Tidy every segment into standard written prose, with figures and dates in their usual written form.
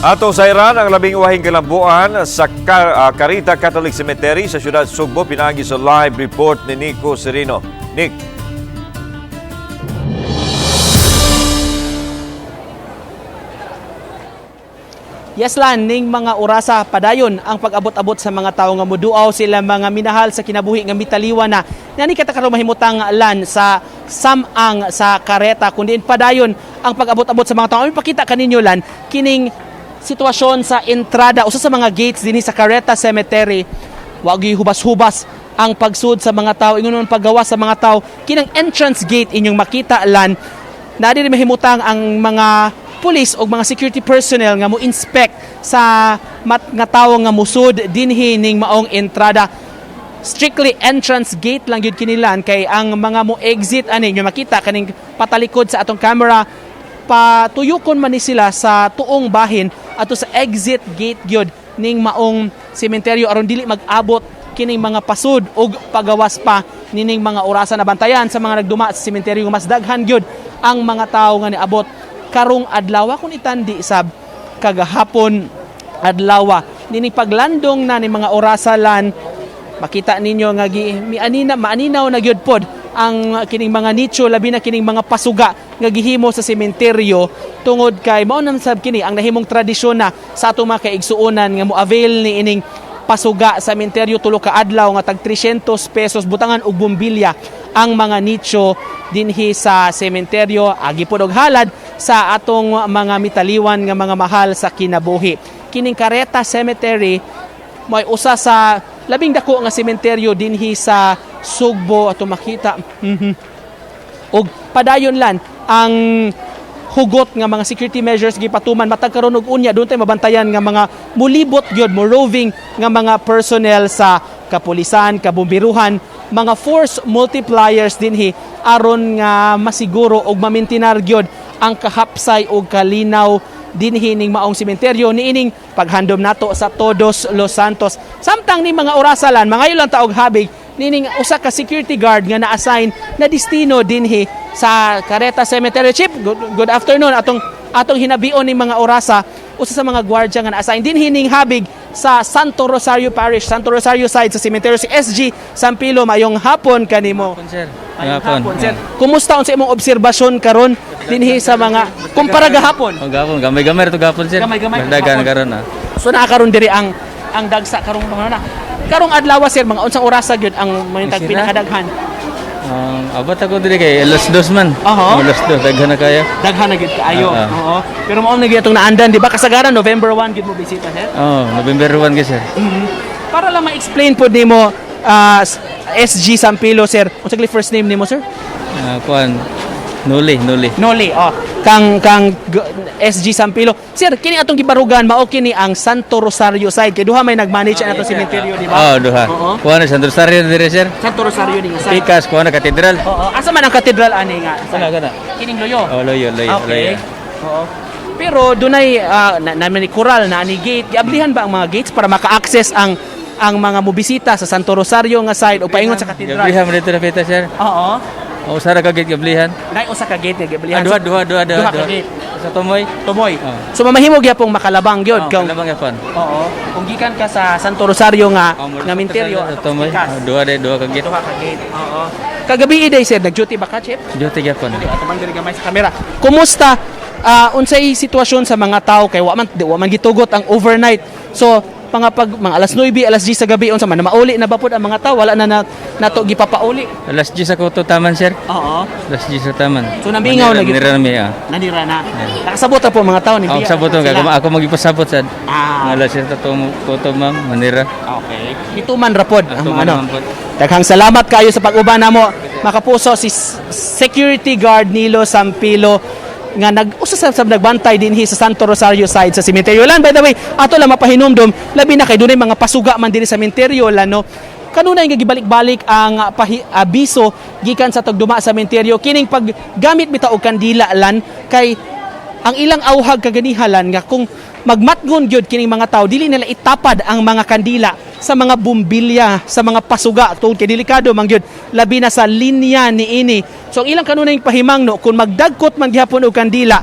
Ato sa Iran, ang labing wahing kalambuan sa Carita Catholic Cemetery sa siyudad Sugbo, pinagi sa live report ni Nico Serino. Nick. Yes lan, ning mga orasa padayon ang pag-abot-abot sa mga tao nga muduaw sila mga minahal sa kinabuhi nga mitaliwan na nani katakaron mahimutang lan sa samang sa kareta kundi padayon ang pag-abot-abot sa mga tao. Ipakita kaninyo lan kining sitwasyon sa entrada usa sa mga gates dinhi sa Carita Cemetery. Wa gyud hubas-hubas ang pagsud sa mga tao, ingon paggawa sa mga tao. Kinang entrance gate inyong makita lan na diri mahimutang ang mga pulis o mga security personnel nga mo inspect sa nga tawo nga musud dinhi ning maong entrada. Strictly entrance gate lang gyud kinilan kay ang mga mo exit ani nyo makita kaning patalikod sa atong camera patuyukon man ni sila sa tuong bahin ato sa exit gate gyud ning maong sementeryo aron dili mag-abot kining mga pasud og pagawas pa nining mga orasa na bantayan sa mga nagduma sa sementeryo mas daghan gyud ang mga tawo nga niabot karong adlaw kung itandi sab kagahapon adlaw nini paglandong na ni mga orasalan makita ninyo nga maaninaw na gyud pod ang kining mga nicho labi na kining mga pasuga nga gihimo sa sementeryo tungod kay mao nang sab kini ang nahimong tradisyon na sa atong mga kaigsuonan nga mo avail ni ining pasuga sa sementeryo tulo ka adlaw nga tag 300 pesos butangan og bumbilya ang mga nicho dinhi sa sementeryo agi pod og halad sa atong mga mitaliwan nga mga mahal sa kinabuhi. Kining Carita Cemetery may usa sa labing dako nga sementeryo dinhi sa Sugbo ato makita. Og padayon lan ang hugot nga mga security measures gipatuman matag karon og unya doon tay mabantayan nga mga mulibot gyud mo roving nga mga personnel sa kapulisan, kabumbiruhan, mga force multipliers dinhi aron nga masiguro og mamintinar gyud ang kahapsay o kalinaw dinhi ning maong sementeryo niining paghandom nato sa Todos Los Santos. Samtang ni mga orasalan, mga ilang taog habig nining usa ka security guard nga na-assign na destino dinhi sa Carita Cemetery. Chief, good afternoon. Atong hinabion ni mga orasa, usa sa mga gwardiya nga na-assign dinhi ning habig sa Santo Rosario Parish, Santo Rosario side sa sementeryo si SG Sampilo. Mayong hapon kanimo. Sir. Hapon, sir. Kumusta unsa imong obserbasyon karon dinhi sa mga kumpara gahapon? Gahapon, gamay-gamay to gahapon sir. Gamay-gamay dagan karon na. So naa karon diri ang dagsa karong mga na. Karong adlaw sir, mga unsang orasa gyud ang manitag pinakadaghan? Abot ako diri kay alas 2 man. Alas 2 daghan na kaya. Daghan na gyud kaayo. Oo. Pero mao na gyud atong naandan, di ba? Kasagaran November 1 gyud mo bisita sir? November 1 gyud sir. Para lang ma-explain pod nimo SG Sampilo sir. Unsa gyud first name nimo sir? Kuan Noli. Kang SG Sampilo. Sir, kini atong gibarugan mao kini ang Santo Rosario side kay duha may nag-manage ang atong sementeryo, di ba? Duha. Kuan Santo Rosario diri sir. Santo Rosario ni nga side. Pikas kuan katedral. Asa man ang katedral ani nga? Kana. Kining loyo. Loyo. Okay. Oo. Pero dunay naman ni coral na ani gate. Giablihan ba ang mga gates para maka-access ang mga mobisita sa Santo Rosario nga side o paingon sa katedral? Gablihan mo dito na pita sir. Oo. Sara ka gate gablihan. Nay usa ka gate nga gablihan. Duha. Ka gate. Sa Tumoy. So mamahimo gyapong makalabang gyud kung labang yapon. Oo. Kung gikan ka sa Santo Rosario nga menteryo sa Tumoy. Duha ka gate. Duha ka gate. Oo. Kagabi day sir, nag-duty ba ka, Chip? Duty yapon. Atamang diri gamay sa kamera. Kumusta unsay sitwasyon sa mga tao kay wa man gitugot ang overnight. So mga alas 9, alas 10 sa gabi unsa man mauli na ba pud ang mga tao wala na nato gipapauli. Alas 10 ako to taman sir. Oo. Alas 10 sa taman. So nambingaw na Nanira na. Nakasabot na po mga tao ni Ako sabot ako magipasabot sad. Alas 10 to ma'am manira. Okay. Hituman ra pod ang ano. Daghang salamat kayo sa pag-uban namo. Makapuso si security guard Nilo Sampilo nga nag-usa sa nagbantay dinhi sa Santo Rosario side sa sementeryo lan. By the way, ato lang mapahinumdom labi na kay dunay mga pasuga man dinhi sa sementeryo lan no. Kanunay nga gibalik-balik ang abiso gikan sa tagduma sa sementeryo kining paggamit bitaw og kandila lan kay ang ilang awhag kaganihalan nga kung magmatgon gyud kining mga tao dili nila itapad ang mga kandila sa mga bumbilya sa mga pasuga tungod kay delikado man gyud labi na sa linya niini So ang ilang kanunay pahimang no, kung magdagkot man gihapon og kandila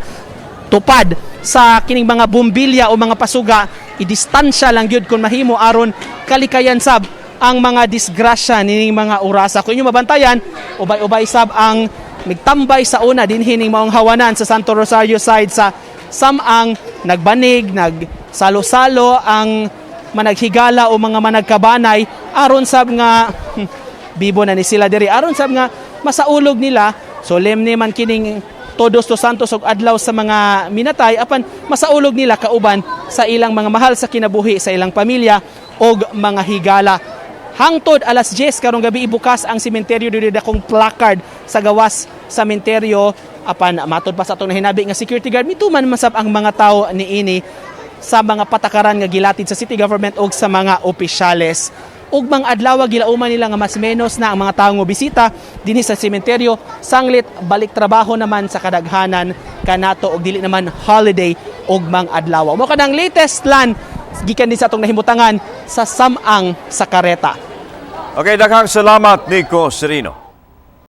tupad sa kining mga bumbilya o mga pasuga, idistansya lang gyud kung mahimo aron kalikayan sab ang mga disgrasya nining mga orasa. Kung inyo mabantayan, ubay-ubay sab ang migtambay sa una din hining maong hawanan sa Santo Rosario side sa samang nagbanig, nagsalo-salo ang managhigala o mga managkabanay aron sab nga bibo na ni sila diri, aron sab nga masaulog nila solemne man kining Todos los Santos og adlaw sa mga minatay apan masaulog nila kauban sa ilang mga mahal sa kinabuhi sa ilang pamilya og mga higala. Hangtod alas 10 karong gabi ibukas ang sementeryo diri dakong placard sa gawas sementeryo apan matod pa sa atong hinabi nga security guard mituman masab ang mga tawo niini sa mga patakaran nga gilatid sa city government og sa mga opisyales. Ug mga adlaw gilauman nila nga mas menos na ang mga tawo nga bisita dinhi sa sementeryo sanglit balik trabaho naman sa kadaghanan kanato og dili naman holiday og mga adlaw. Mo kanang latest plan gikan din sa atong nahimutangan sa samang sa Kareta. Okay, daghang salamat Nico Serino.